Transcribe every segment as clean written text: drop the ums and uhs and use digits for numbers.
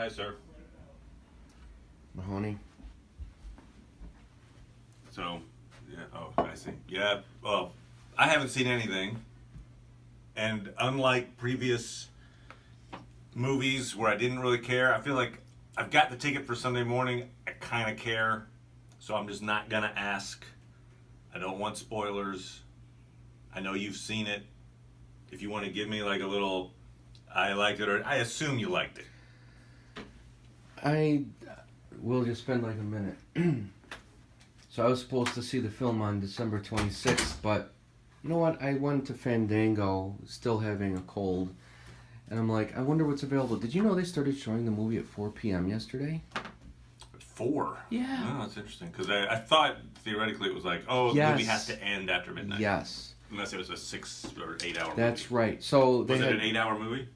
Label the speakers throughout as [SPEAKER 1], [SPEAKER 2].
[SPEAKER 1] Hi, sir.
[SPEAKER 2] Mahoney.
[SPEAKER 1] So, yeah. Oh, I see. Yeah. Well, I haven't seen anything, and unlike previous movies where I didn't really care, I feel like I've got the ticket for Sunday morning. I kind of care, so I'm just not gonna ask. I don't want spoilers. I know you've seen it. If you want to give me like a little, I liked it, or I assume you liked it.
[SPEAKER 2] I will just spend like a minute. So I was supposed to see the film on December 26th, but you know what? I went to Fandango, still having a cold, and I'm like, I wonder what's available. Did you know they started showing the movie at 4 p.m. yesterday?
[SPEAKER 1] At 4?
[SPEAKER 2] Yeah.
[SPEAKER 1] Oh, that's interesting. Because I thought theoretically it was like, oh, the movie has to end after midnight.
[SPEAKER 2] Yes.
[SPEAKER 1] Unless it was a 6 or 8 hour movie.
[SPEAKER 2] That's right. So they
[SPEAKER 1] was it
[SPEAKER 2] had
[SPEAKER 1] an 8 hour movie?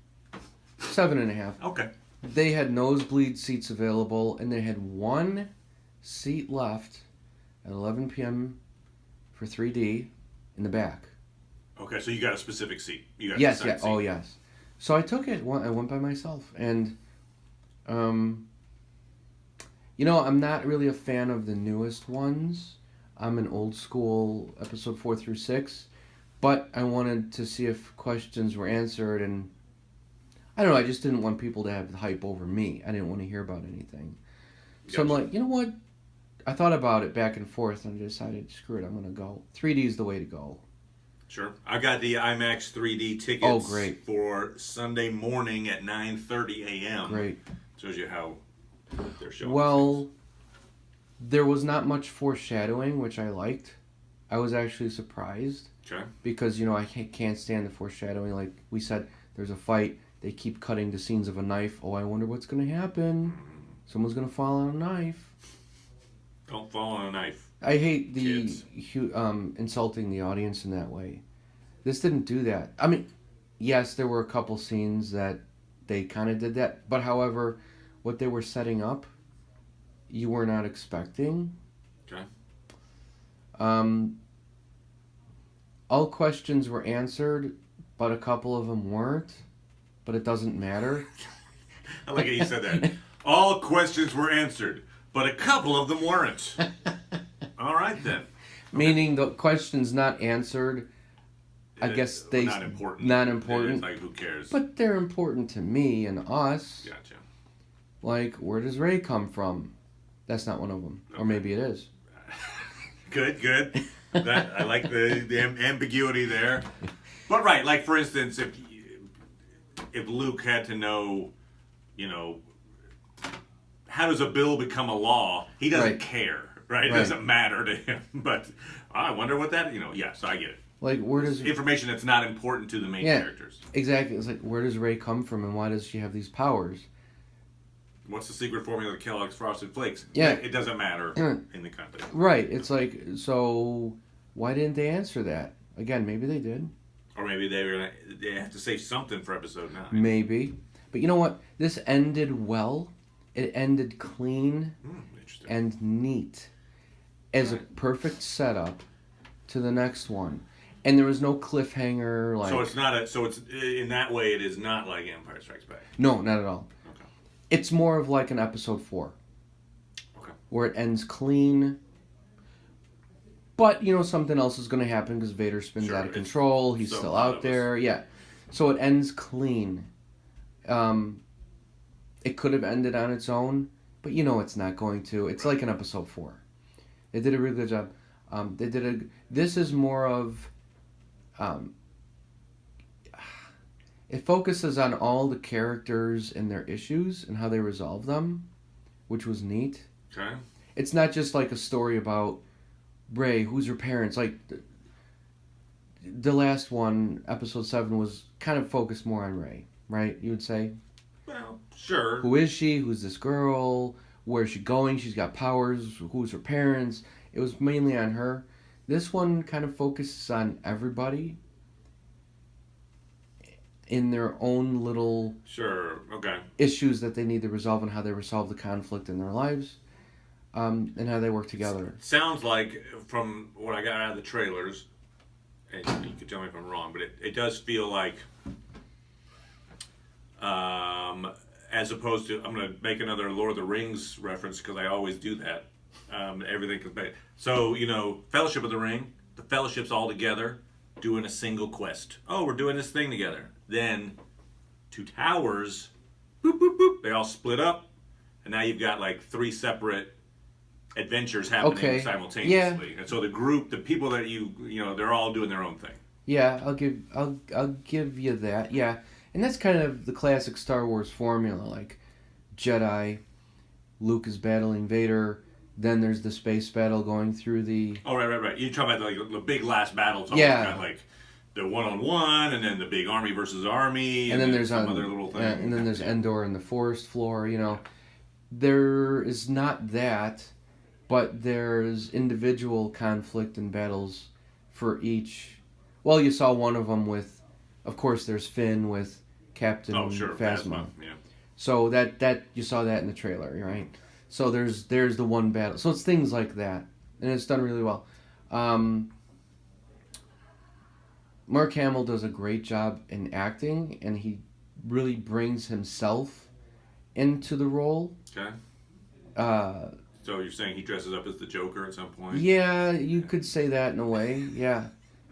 [SPEAKER 2] 7.5.
[SPEAKER 1] Okay.
[SPEAKER 2] They had nosebleed seats available, and they had one seat left at 11 p.m. for 3D in the back. Okay,
[SPEAKER 1] so you got a specific seat. You got
[SPEAKER 2] yes,
[SPEAKER 1] yeah.
[SPEAKER 2] Seat. Oh, yes. So I took it. I went by myself, and I'm not really a fan of the newest ones. I'm an old school episode 4 through 6, but I wanted to see if questions were answered, and I don't know. I just didn't want people to have the hype over me. I didn't want to hear about anything. So I'm like, you know what? I thought about it back and forth and decided, screw it, I'm going to go. 3D is the way to go.
[SPEAKER 1] Sure. I got the IMAX 3D tickets for Sunday morning at 9:30 a.m.
[SPEAKER 2] Great.
[SPEAKER 1] Shows you how they're showing
[SPEAKER 2] Well, there was not much foreshadowing, which I liked. I was actually surprised.
[SPEAKER 1] Okay.
[SPEAKER 2] Because, I can't stand the foreshadowing. Like we said, there's a fight. They keep cutting to scenes of a knife. Oh, I wonder what's going to happen. Someone's going to fall on a knife.
[SPEAKER 1] Don't fall on a knife.
[SPEAKER 2] I hate the insulting the audience in that way. This didn't do that. I mean, yes, there were a couple scenes that they kind of did that. But however, what they were setting up, you were not expecting.
[SPEAKER 1] Okay.
[SPEAKER 2] All questions were answered, but a couple of them weren't. But it doesn't matter.
[SPEAKER 1] I like how you said that. All questions were answered, but a couple of them weren't. All right, then. Okay.
[SPEAKER 2] Meaning the questions not answered, I guess they...
[SPEAKER 1] Not important.
[SPEAKER 2] Not important.
[SPEAKER 1] It's like, who cares?
[SPEAKER 2] But they're important to me and us.
[SPEAKER 1] Gotcha.
[SPEAKER 2] Like, where does Rey come from? That's not one of them. Okay. Or maybe it is.
[SPEAKER 1] Good. I like the ambiguity there. But right, like for instance, if Luke had to know, how does a bill become a law? He doesn't care, right? It doesn't matter to him. But I wonder what that, so I get it.
[SPEAKER 2] Like, where does...
[SPEAKER 1] information that's not important to the main characters.
[SPEAKER 2] Exactly. It's like, where does Rey come from and why does she have these powers?
[SPEAKER 1] What's the secret formula of Kellogg's Frosted Flakes?
[SPEAKER 2] Yeah.
[SPEAKER 1] It doesn't matter in the context.
[SPEAKER 2] Right. It's like, so why didn't they answer that? Again, maybe they did.
[SPEAKER 1] Or maybe they have to say something for episode 9.
[SPEAKER 2] Maybe. But you know what? This ended well. It ended clean and neat as a perfect setup to the next one. And there was no cliffhanger. Like,
[SPEAKER 1] so it's not so it's in that way it is not like Empire Strikes Back.
[SPEAKER 2] No, not at all.
[SPEAKER 1] Okay.
[SPEAKER 2] It's more of like an episode 4.
[SPEAKER 1] Okay.
[SPEAKER 2] Where it ends clean. But, something else is going to happen because Vader spins out of control. He's still out there. Yeah. So it ends clean. It could have ended on its own, but it's not going to. It's like an episode 4. They did a really good job. This is more of... it focuses on all the characters and their issues and how they resolve them, which was neat.
[SPEAKER 1] Okay.
[SPEAKER 2] It's not just like a story about Rey, who's her parents. Like, the last one, episode 7, was kind of focused more on Rey, right? You would say?
[SPEAKER 1] Well, sure.
[SPEAKER 2] Who is she? Who's this girl? Where's she going? She's got powers. Who's her parents? It was mainly on her. This one kind of focuses on everybody in their own little issues that they need to resolve and how they resolve the conflict in their lives. And how they work together.
[SPEAKER 1] Sounds like, from what I got out of the trailers, and you can tell me if I'm wrong, but it does feel like as opposed to, I'm going to make another Lord of the Rings reference because I always do that. Everything comes back. So, Fellowship of the Ring, the Fellowship's all together doing a single quest. Oh, we're doing this thing together. Then, Two Towers, boop, boop, boop, they all split up. And now you've got like 3 separate adventures happening simultaneously. Yeah. And so the group, the people that they're all doing their own thing.
[SPEAKER 2] Yeah, I'll give you that. Yeah. And that's kind of the classic Star Wars formula, like Jedi, Luke is battling Vader, then there's the space battle going through the...
[SPEAKER 1] Oh, right. You're talking about like the big last battle. It's
[SPEAKER 2] yeah.
[SPEAKER 1] Got like the one-on-one, and then the big army versus army, and then there's some other little thing.
[SPEAKER 2] And then there's Endor and the forest floor, There is not that, but there's individual conflict and battles for each. Well, you saw one of them with, of course, there's Finn with Captain Phasma.
[SPEAKER 1] Yeah.
[SPEAKER 2] So that you saw that in the trailer, right? So there's the one battle. So it's things like that, and it's done really well. Mark Hamill does a great job in acting, and he really brings himself into the role.
[SPEAKER 1] Okay. So you're saying he dresses up as the Joker at some point?
[SPEAKER 2] Yeah, you could say that in a way. Yeah,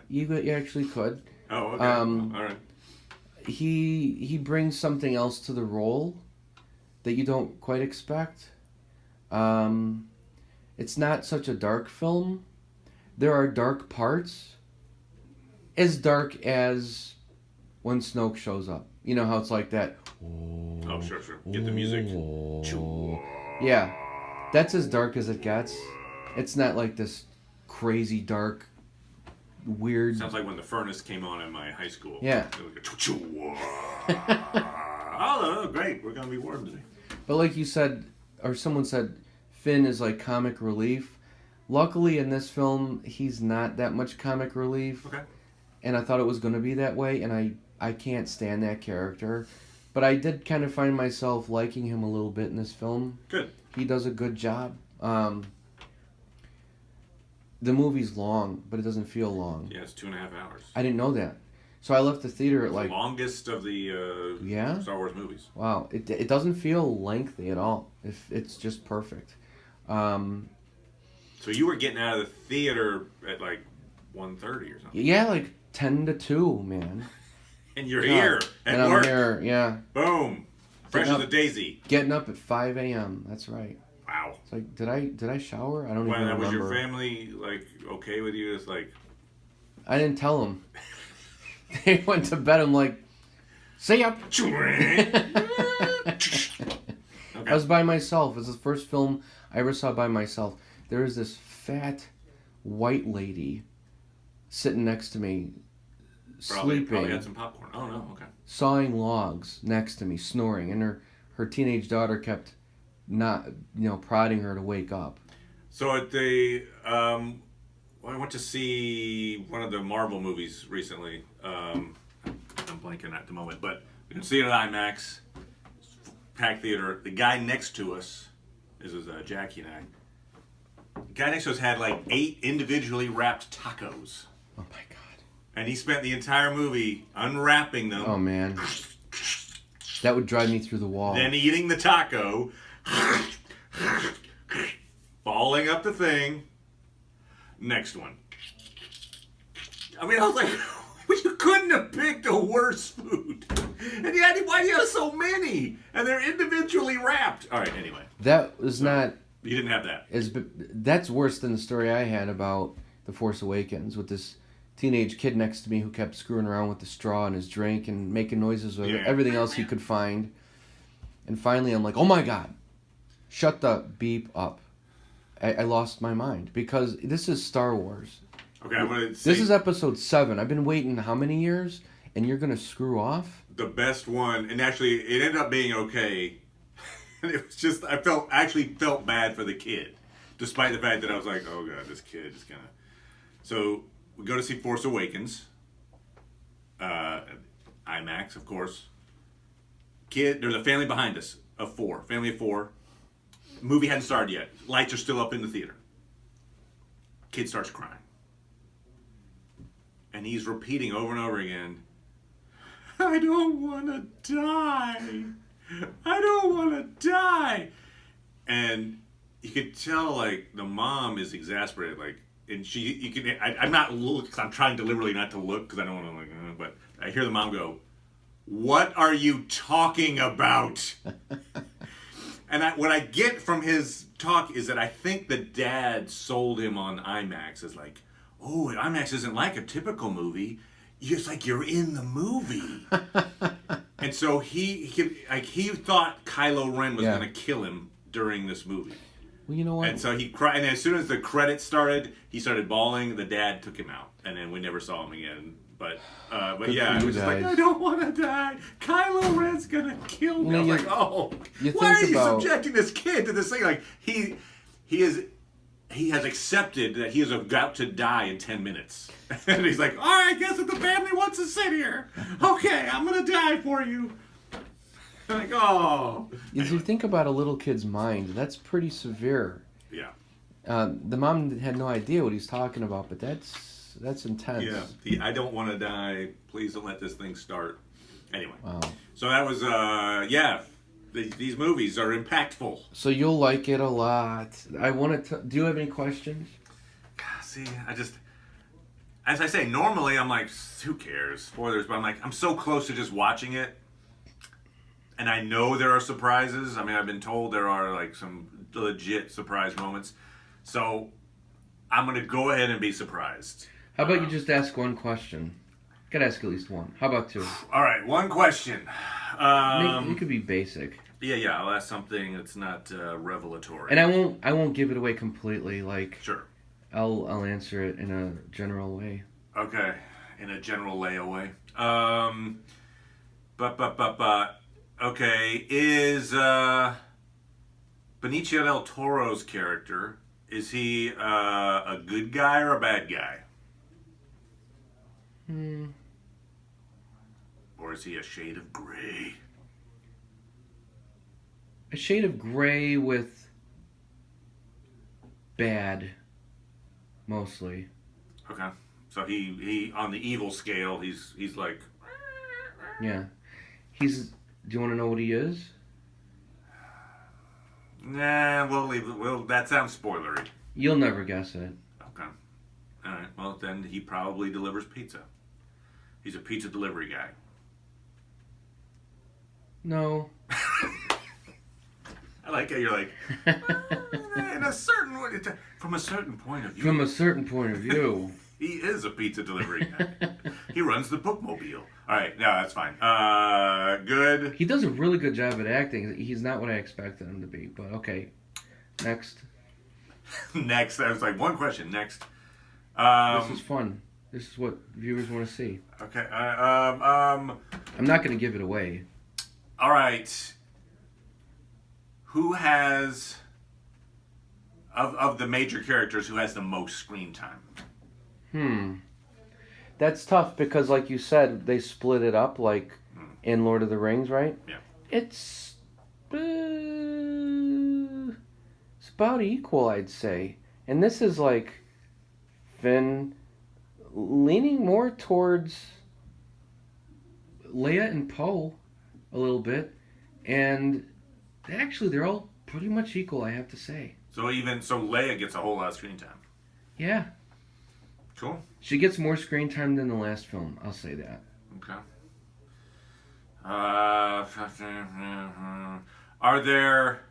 [SPEAKER 2] you actually could.
[SPEAKER 1] Oh, okay. All right.
[SPEAKER 2] He brings something else to the role that you don't quite expect. It's not such a dark film. There are dark parts. As dark as when Snoke shows up. You know how it's like that.
[SPEAKER 1] Oh, sure. Get the music.
[SPEAKER 2] Yeah. That's as dark as it gets. It's not like this crazy dark, weird...
[SPEAKER 1] Sounds like when the furnace came on in my high school.
[SPEAKER 2] Yeah.
[SPEAKER 1] Oh, great. We're going to be warm today.
[SPEAKER 2] But like you said, or someone said, Finn is like comic relief. Luckily in this film, he's not that much comic relief.
[SPEAKER 1] Okay.
[SPEAKER 2] And I thought it was going to be that way, and I can't stand that character. But I did kind of find myself liking him a little bit in this film.
[SPEAKER 1] Good.
[SPEAKER 2] He does a good job. The movie's long, but it doesn't feel long.
[SPEAKER 1] Yeah, it's 2.5 hours.
[SPEAKER 2] I didn't know that. So I left the theater at like...
[SPEAKER 1] the longest of the Star Wars movies.
[SPEAKER 2] Wow. It doesn't feel lengthy at all. It's just perfect.
[SPEAKER 1] So you were getting out of the theater at like 1:30 or something?
[SPEAKER 2] Yeah, like 10 to 2, man.
[SPEAKER 1] And you're here at work.
[SPEAKER 2] I'm here, yeah.
[SPEAKER 1] Boom. Fresh as a daisy.
[SPEAKER 2] Getting up at 5 a.m. That's right.
[SPEAKER 1] Wow.
[SPEAKER 2] It's like, did I shower? I don't even remember.
[SPEAKER 1] Was your family like okay with you? It's like...
[SPEAKER 2] I didn't tell them. They went to bed. I'm like, see ya.
[SPEAKER 1] Okay.
[SPEAKER 2] I was by myself. It was the first film I ever saw by myself. There was this fat white lady sitting next to me, sleeping.
[SPEAKER 1] Probably had some popcorn. Oh, no, okay.
[SPEAKER 2] Sawing logs next to me, snoring. And her teenage daughter kept not, prodding her to wake up.
[SPEAKER 1] So at the... I went to see one of the Marvel movies recently. I'm blanking at the moment, but we can see it at IMAX. Packed theater. The guy next to us, this is Jackie and I. The guy next to us had like 8 individually wrapped tacos.
[SPEAKER 2] Oh my god.
[SPEAKER 1] And he spent the entire movie unwrapping them.
[SPEAKER 2] Oh man. That would drive me through the wall.
[SPEAKER 1] Then eating the taco. Balling up the thing. Next one. I mean, I was like, you couldn't have picked a worse food. And yet, why do you have so many? And they're individually wrapped. All right, anyway.
[SPEAKER 2] That was not...
[SPEAKER 1] You didn't have that.
[SPEAKER 2] That's worse than the story I had about The Force Awakens with this teenage kid next to me who kept screwing around with the straw in his drink and making noises with everything else he could find. And finally, I'm like, oh my god. Shut the beep up. I lost my mind because this is Star Wars.
[SPEAKER 1] Okay, I'm gonna say
[SPEAKER 2] this is episode 7. I've been waiting how many years, and you're gonna screw off?
[SPEAKER 1] The best one, and actually, it ended up being okay. And it was just, I actually felt bad for the kid, despite the fact that I was like, oh god, this kid is gonna. So we go to see Force Awakens, IMAX, of course. There's a family behind us of 4, family of 4. Movie hadn't started yet. Lights are still up in the theater. Kid starts crying. And he's repeating over and over again, I don't want to die. I don't want to die. And you could tell, like, the mom is exasperated, like, and I'm not look, I'm trying deliberately not to look because I don't want to, like, but I hear the mom go, "What are you talking about?" And what I get from his talk is that I think the dad sold him on IMAX as like, oh, IMAX isn't like a typical movie. It's like you're in the movie. And so he thought Kylo Ren was going to kill him during this movie.
[SPEAKER 2] Well, you know what?
[SPEAKER 1] And so he cried, and as soon as the credits started, he started bawling. The dad took him out, and then we never saw him again. But yeah, it was just like, I don't want to die. Kylo Ren's gonna kill me. I was like, oh, why are you subjecting this kid to this thing? Like he has accepted that he is about to die in 10 minutes, and he's like, all right, I guess if the family wants to sit here, okay, I'm gonna die for you. I'm like, oh.
[SPEAKER 2] If you think about a little kid's mind, that's pretty severe.
[SPEAKER 1] Yeah.
[SPEAKER 2] The mom had no idea what he's talking about, but that's intense.
[SPEAKER 1] Yeah. I don't want to die. Please don't let this thing start. Anyway.
[SPEAKER 2] Wow.
[SPEAKER 1] So that was, these movies are impactful.
[SPEAKER 2] So you'll like it a lot. I wanted to. Do you have any questions?
[SPEAKER 1] See, as I say, normally I'm like, who cares? Spoilers, but I'm so close to just watching it. And I know there are surprises. I mean, I've been told there are like some legit surprise moments. So I'm going to go ahead and be surprised.
[SPEAKER 2] How about you just ask one question? Gotta ask at least one. How about two?
[SPEAKER 1] All right, one question.
[SPEAKER 2] It could be basic.
[SPEAKER 1] Yeah, I'll ask something that's not revelatory.
[SPEAKER 2] And I won't give it away completely. Like,
[SPEAKER 1] sure.
[SPEAKER 2] I'll answer it in a general way.
[SPEAKER 1] Okay, in a general layaway. Okay, is Benicio del Toro's character, is he a good guy or a bad guy? Or is he a shade of gray?
[SPEAKER 2] A shade of gray with bad, mostly.
[SPEAKER 1] Okay, so he on the evil scale, he's like...
[SPEAKER 2] Yeah. Do you want to know what he is?
[SPEAKER 1] Nah, we'll leave it. That sounds spoilery.
[SPEAKER 2] You'll never guess it.
[SPEAKER 1] Okay. All right. Well, then he probably delivers pizza. He's a pizza delivery guy.
[SPEAKER 2] No.
[SPEAKER 1] I like how you're like, in a certain way, from a certain point of view.
[SPEAKER 2] From a certain point of view.
[SPEAKER 1] He is a pizza delivery guy. He runs the bookmobile. All right, no, that's fine. Good.
[SPEAKER 2] He does a really good job at acting. He's not what I expected him to be, but okay. Next.
[SPEAKER 1] Next. I was like, one question. Next.
[SPEAKER 2] This is fun. This is what viewers want to see.
[SPEAKER 1] Okay.
[SPEAKER 2] I'm not going to give it away.
[SPEAKER 1] All right. Who has, of the major characters, who has the most screen time?
[SPEAKER 2] That's tough because, like you said, they split it up like in Lord of the Rings, right?
[SPEAKER 1] Yeah.
[SPEAKER 2] It's about equal, I'd say. And this is like Finn leaning more towards Leia and Poe a little bit. And actually, they're all pretty much equal, I have to say.
[SPEAKER 1] So Leia gets a whole lot of screen time.
[SPEAKER 2] Yeah.
[SPEAKER 1] Cool.
[SPEAKER 2] She gets more screen time than the last film. I'll say that.
[SPEAKER 1] Okay. Are there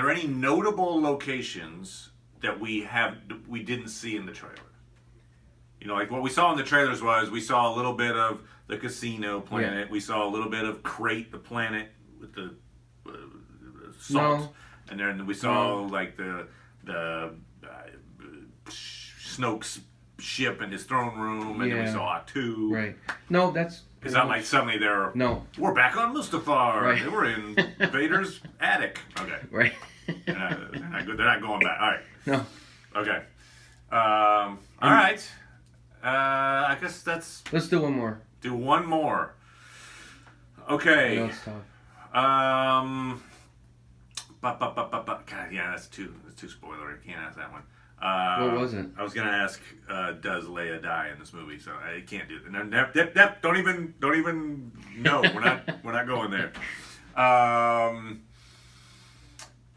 [SPEAKER 1] any notable locations that we didn't see in the trailer? You know, like what we saw in the trailers was we saw a little bit of the casino planet. Yeah. We saw a little bit of Crate, the planet with the salt, and then we saw like the Snoke's ship in his throne room, and then we saw Atu.
[SPEAKER 2] Right. No, that's...
[SPEAKER 1] It's not like suddenly we're back on Mustafar. Right. They were in Vader's attic. Okay.
[SPEAKER 2] Right.
[SPEAKER 1] They're not going back. All right.
[SPEAKER 2] No.
[SPEAKER 1] Okay. All right. I guess that's...
[SPEAKER 2] Let's do one more.
[SPEAKER 1] Do one more. Okay.
[SPEAKER 2] I know it's tough.
[SPEAKER 1] God, yeah, that's too spoilery. Can't ask that one.
[SPEAKER 2] What was it?
[SPEAKER 1] I was gonna ask, does Leia die in this movie? So I can't do that. Don't even. No, we're not going there.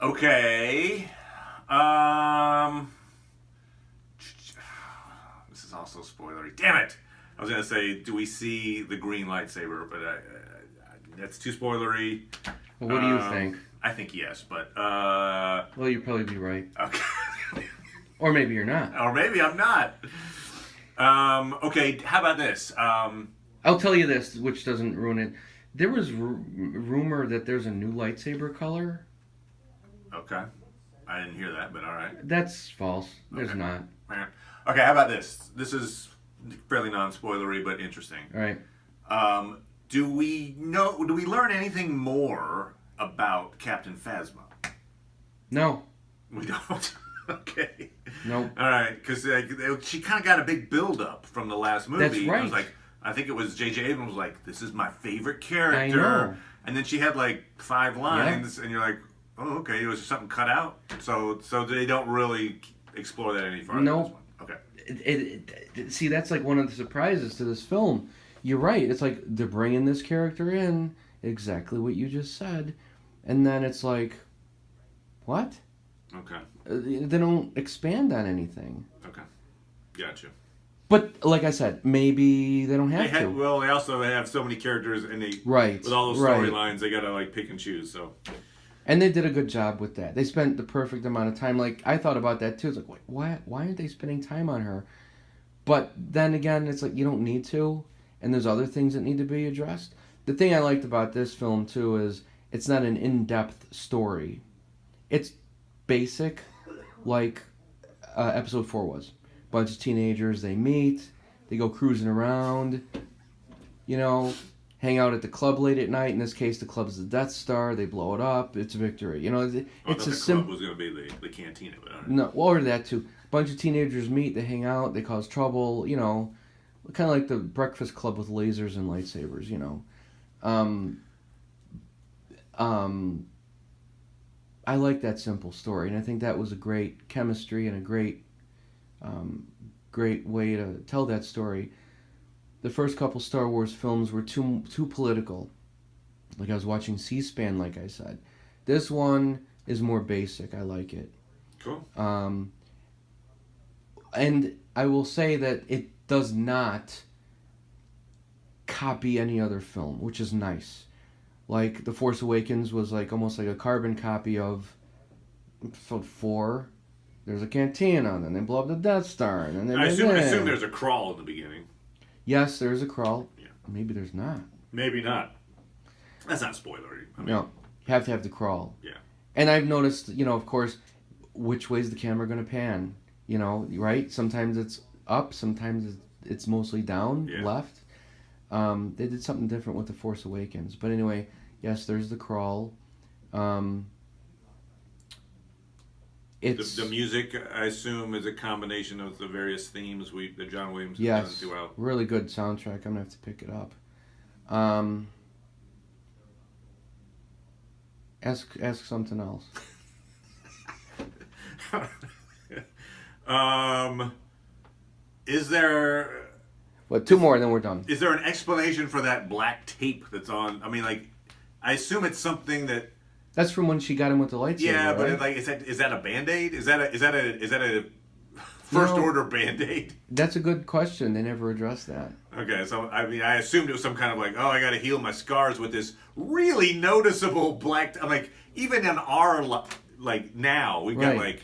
[SPEAKER 1] Okay. This is also spoilery. Damn it! I was gonna say, do we see the green lightsaber? But that's too spoilery.
[SPEAKER 2] Well, what do you think?
[SPEAKER 1] I think yes, but
[SPEAKER 2] Well, you'd probably be right.
[SPEAKER 1] okay.
[SPEAKER 2] Or maybe you're not.
[SPEAKER 1] Or maybe I'm not. Okay, how about this?
[SPEAKER 2] I'll tell you this, which doesn't ruin it. There was rumor that there's a new lightsaber color.
[SPEAKER 1] Okay. I didn't hear that, but all right.
[SPEAKER 2] That's false. There's
[SPEAKER 1] Okay.
[SPEAKER 2] not.
[SPEAKER 1] Okay, how about this? This is fairly non-spoilery, but interesting.
[SPEAKER 2] All right.
[SPEAKER 1] Do we learn anything more about Captain Phasma?
[SPEAKER 2] No.
[SPEAKER 1] We don't. Okay.
[SPEAKER 2] Nope.
[SPEAKER 1] All right, because she kind of got a big build-up from the last movie.
[SPEAKER 2] That's right.
[SPEAKER 1] It was like, I think it was J.J. Abrams was like, "This is my favorite character,"
[SPEAKER 2] I know.
[SPEAKER 1] and then she had like 5 lines, and you're like, "Oh, okay, was there something cut out?" So they don't really explore that any further.
[SPEAKER 2] Nope.
[SPEAKER 1] Okay.
[SPEAKER 2] See, that's like one of the surprises to this film. You're right. It's like they're bringing this character in, exactly what you just said, and then it's like, what?
[SPEAKER 1] Okay.
[SPEAKER 2] They don't expand on anything.
[SPEAKER 1] Okay. Gotcha.
[SPEAKER 2] But like I said, maybe they don't have to.
[SPEAKER 1] Well, they also have so many characters, and they
[SPEAKER 2] Right.
[SPEAKER 1] with all those
[SPEAKER 2] right.
[SPEAKER 1] storylines, they gotta like pick and choose. So.
[SPEAKER 2] And they did a good job with that. They spent the perfect amount of time. Like, I thought about that too. It's like, wait, why aren't they spending time on her? But then again, it's like, you don't need to. And there's other things that need to be addressed. The thing I liked about this film too is it's not an in-depth story. It's basic, like episode 4 was. Bunch of teenagers, they meet, they go cruising around, hang out at the club late at night. In this case, the club's the Death Star. They blow it up. It's a victory. It's a
[SPEAKER 1] simple. Club was going to be the cantina, but right.
[SPEAKER 2] No, well, or that too. Bunch of teenagers meet. They hang out. They cause trouble. Kind of like the Breakfast Club with lasers and lightsabers. I like that simple story, and I think that was a great chemistry and a great way to tell that story. The first couple Star Wars films were too political. Like I was watching C-SPAN, like I said. This one is more basic. I like it.
[SPEAKER 1] Cool.
[SPEAKER 2] And I will say that it does not copy any other film, which is nice. Like The Force Awakens was like almost like a carbon copy of 4. There's a cantina, and then they blow up the Death Star, and then
[SPEAKER 1] I assume there's a crawl in the beginning.
[SPEAKER 2] Yes, there's a crawl.
[SPEAKER 1] Yeah.
[SPEAKER 2] Maybe there's not.
[SPEAKER 1] Maybe not. That's not spoilery.
[SPEAKER 2] No, you have to have the crawl.
[SPEAKER 1] Yeah.
[SPEAKER 2] And I've noticed, of course, which way's the camera going to pan? Right? Sometimes it's up, sometimes it's mostly down, left. They did something different with The Force Awakens. But anyway, yes, there's the crawl. It's
[SPEAKER 1] the music, I assume, is a combination of the various themes that John Williams has done throughout.
[SPEAKER 2] Really good soundtrack. I'm going to have to pick it up. Ask something else.
[SPEAKER 1] Is there...
[SPEAKER 2] What, 2 more and then we're done.
[SPEAKER 1] Is there an explanation for that black tape that's on... I assume it's something that...
[SPEAKER 2] That's from when she got him with the lightsaber.
[SPEAKER 1] Yeah, but
[SPEAKER 2] right?
[SPEAKER 1] is that a Band-Aid? Is that a first order Band-Aid?
[SPEAKER 2] That's a good question. They never addressed that.
[SPEAKER 1] Okay, so I assumed it was some kind of like, I got to heal my scars with this really noticeable black. I'm like, even in our now we've got like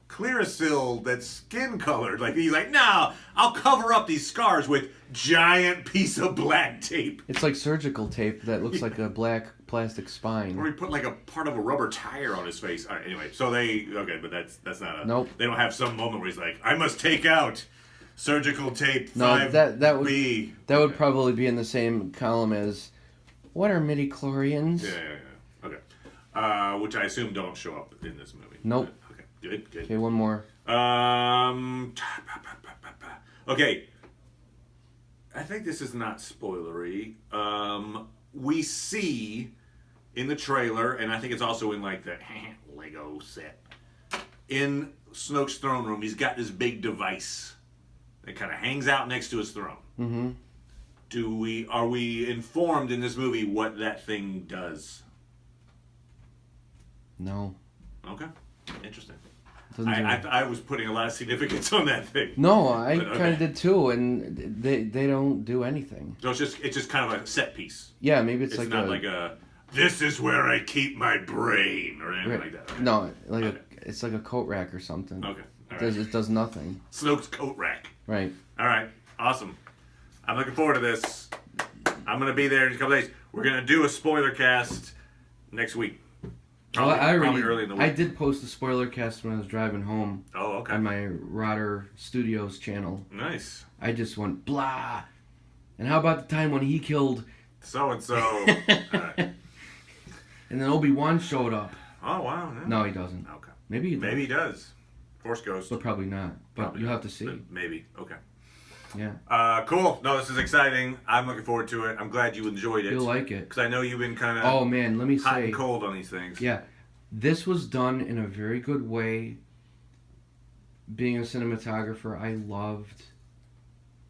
[SPEAKER 1] Clearasil that's skin colored. Like he's like, no, I'll cover up these scars with giant piece of black tape.
[SPEAKER 2] It's like surgical tape that looks like a black plastic spine.
[SPEAKER 1] Or he put like a part of a rubber tire on his face. All right, anyway, so but that's not a...
[SPEAKER 2] Nope.
[SPEAKER 1] They don't have some moment where he's like, I must take out surgical tape 5B.
[SPEAKER 2] No, that would probably be in the same column as, what are midi-chlorians?
[SPEAKER 1] Yeah. Okay. Which I assume don't show up in this movie.
[SPEAKER 2] Nope.
[SPEAKER 1] Okay, good.
[SPEAKER 2] Okay, one more.
[SPEAKER 1] Okay. I think this is not spoilery. We see in the trailer, and I think it's also in like the Lego set, in Snoke's throne room, he's got this big device that kind of hangs out next to his throne.
[SPEAKER 2] Mm-hmm.
[SPEAKER 1] Are we informed in this movie what that thing does?
[SPEAKER 2] No.
[SPEAKER 1] Okay. Interesting.
[SPEAKER 2] I
[SPEAKER 1] was putting a lot of significance on that thing.
[SPEAKER 2] No, I kind of did too, and they don't do anything.
[SPEAKER 1] So it's just kind of like a set piece.
[SPEAKER 2] Yeah, maybe it's
[SPEAKER 1] not like a this is where I keep my brain or anything like that. Right?
[SPEAKER 2] No, it's like a coat rack or something.
[SPEAKER 1] Okay. All
[SPEAKER 2] right. It does nothing.
[SPEAKER 1] Snoke's coat rack.
[SPEAKER 2] Right.
[SPEAKER 1] All right. Awesome. I'm looking forward to this. I'm going to be there in a couple days. We're going to do a spoiler cast next week. Probably early in the week.
[SPEAKER 2] I did post a spoiler cast when I was driving home.
[SPEAKER 1] Oh, okay.
[SPEAKER 2] On my Rotter Studios channel.
[SPEAKER 1] Nice.
[SPEAKER 2] I just went blah. And how about the time when he killed
[SPEAKER 1] so and so? All right.
[SPEAKER 2] And then Obi-Wan showed up.
[SPEAKER 1] Oh wow.
[SPEAKER 2] No, he doesn't.
[SPEAKER 1] Okay.
[SPEAKER 2] Maybe he does.
[SPEAKER 1] Maybe he does. Force Ghost.
[SPEAKER 2] But probably not. But
[SPEAKER 1] probably
[SPEAKER 2] you'll
[SPEAKER 1] not.
[SPEAKER 2] have to see.
[SPEAKER 1] Maybe. Okay.
[SPEAKER 2] Yeah.
[SPEAKER 1] Cool. No, this is exciting. I'm looking forward to it. I'm glad you enjoyed it.
[SPEAKER 2] You'll like it.
[SPEAKER 1] Because I know you've been kind of
[SPEAKER 2] hot
[SPEAKER 1] and cold on these things.
[SPEAKER 2] Yeah. This was done in a very good way. Being a cinematographer, I loved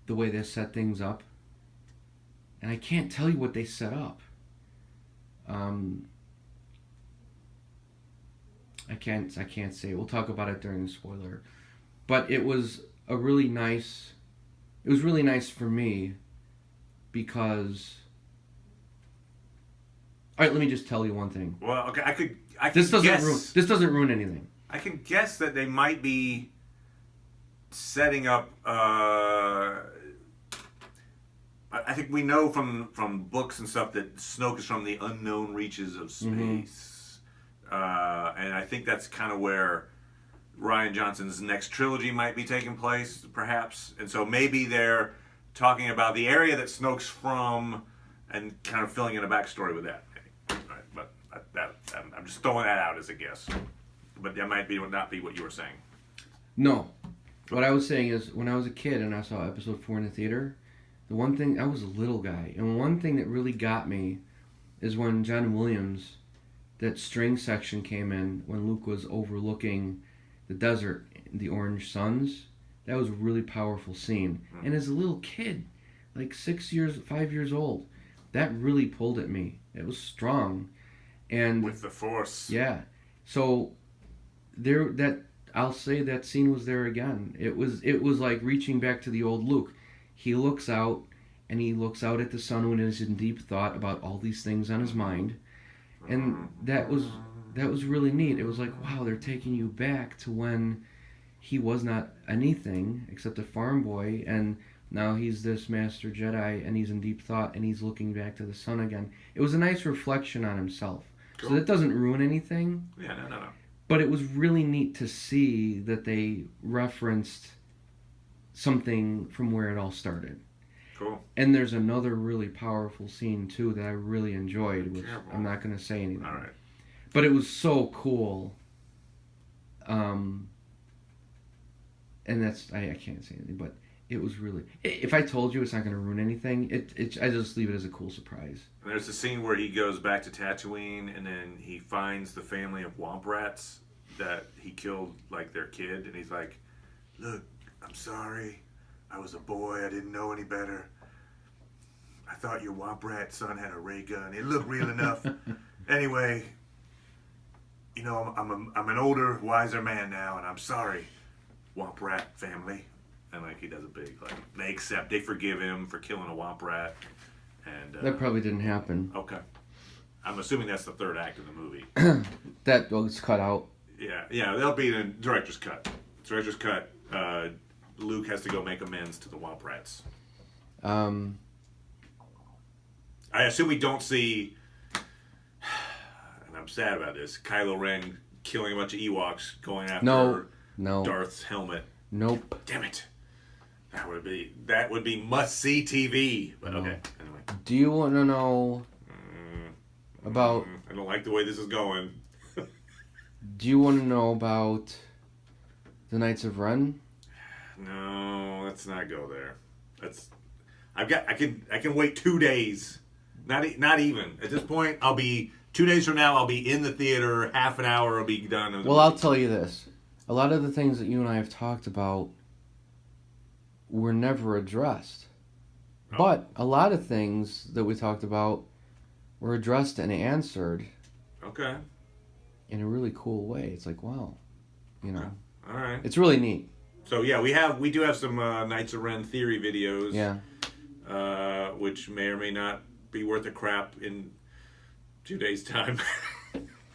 [SPEAKER 2] the way they set things up. And I can't tell you what they set up. I can't say. We'll talk about it during the spoiler. But it was really nice for me because all right, let me just tell you one thing.
[SPEAKER 1] Well, okay,
[SPEAKER 2] this doesn't ruin anything.
[SPEAKER 1] I can guess that they might be setting up I think we know from books and stuff that Snoke is from the unknown reaches of space. Mm-hmm. And I think that's kind of where Rian Johnson's next trilogy might be taking place, perhaps. And so maybe they're talking about the area that Snoke's from and kind of filling in a backstory with that. Right, but I'm just throwing that out as a guess. But that might not be what you were saying.
[SPEAKER 2] No. What I was saying is when I was a kid and I saw episode 4 in the theater, the one thing, I was a little guy, and one thing that really got me is when John Williams, that string section came in when Luke was overlooking the desert, the orange suns. That was a really powerful scene. Mm-hmm. And as a little kid, like 5 years old, that really pulled at me. It was strong. And
[SPEAKER 1] with the Force.
[SPEAKER 2] Yeah. So I'll say that scene was there again. It was like reaching back to the old Luke. He looks out and he looks out at the sun when he's in deep thought about all these things on his mind. And that was really neat. It was like, wow, they're taking you back to when he was not anything except a farm boy, and now he's this master Jedi, and he's in deep thought, and he's looking back to the sun again. It was a nice reflection on himself. Cool. So that doesn't ruin anything.
[SPEAKER 1] Yeah, no.
[SPEAKER 2] But it was really neat to see that they referenced something from where it all started.
[SPEAKER 1] Cool.
[SPEAKER 2] And there's another really powerful scene, too, that I really enjoyed, which I'm not going to say anything.
[SPEAKER 1] All right.
[SPEAKER 2] But it was so cool. And that's, I can't say anything, but it was really, if I told you it's not going to ruin anything, I just leave it as a cool surprise.
[SPEAKER 1] And there's a scene where he goes back to Tatooine and then he finds the family of Womp Rats that he killed, like, their kid, and he's like, look, I'm sorry. I was a boy. I didn't know any better. I thought your Womp Rat son had a ray gun. It looked real enough. Anyway, you know, I'm an older, wiser man now, and I'm sorry, Womp Rat family. And like he does a big they forgive him for killing a Womp Rat. And
[SPEAKER 2] that probably didn't happen.
[SPEAKER 1] Okay, I'm assuming that's the third act of the movie.
[SPEAKER 2] That was cut out.
[SPEAKER 1] Yeah, that'll be the director's cut. Director's cut. Luke has to go make amends to the Womp Rats. I assume we don't see, and I'm sad about this, Kylo Ren killing a bunch of Ewoks going after Darth's helmet.
[SPEAKER 2] Nope.
[SPEAKER 1] Damn it. That would be must-see TV. But okay, anyway.
[SPEAKER 2] Do you want to know about...
[SPEAKER 1] I don't like the way this is going.
[SPEAKER 2] Do you want to know about the Knights of Ren?
[SPEAKER 1] No, let's not go there. I can wait 2 days. Not even. At this point, I'll be 2 days from now. I'll be in the theater. Half an hour, I'll be done.
[SPEAKER 2] Well, I'll tell you this. a lot of the things that you and I have talked about were never addressed.
[SPEAKER 1] Oh.
[SPEAKER 2] But a lot of things that we talked about were addressed and answered
[SPEAKER 1] Okay.
[SPEAKER 2] in a really cool way. It's like, wow, you know.
[SPEAKER 1] All right.
[SPEAKER 2] It's really neat.
[SPEAKER 1] So yeah, we do have some Knights of Ren theory videos.
[SPEAKER 2] Yeah.
[SPEAKER 1] Which may or may not be worth a crap in 2 days' time.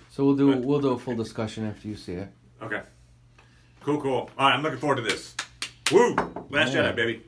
[SPEAKER 2] So we'll do a full discussion after you see it.
[SPEAKER 1] Okay. Cool. All right, I'm looking forward to this. Woo! Last
[SPEAKER 2] Yeah.
[SPEAKER 1] Jedi, baby.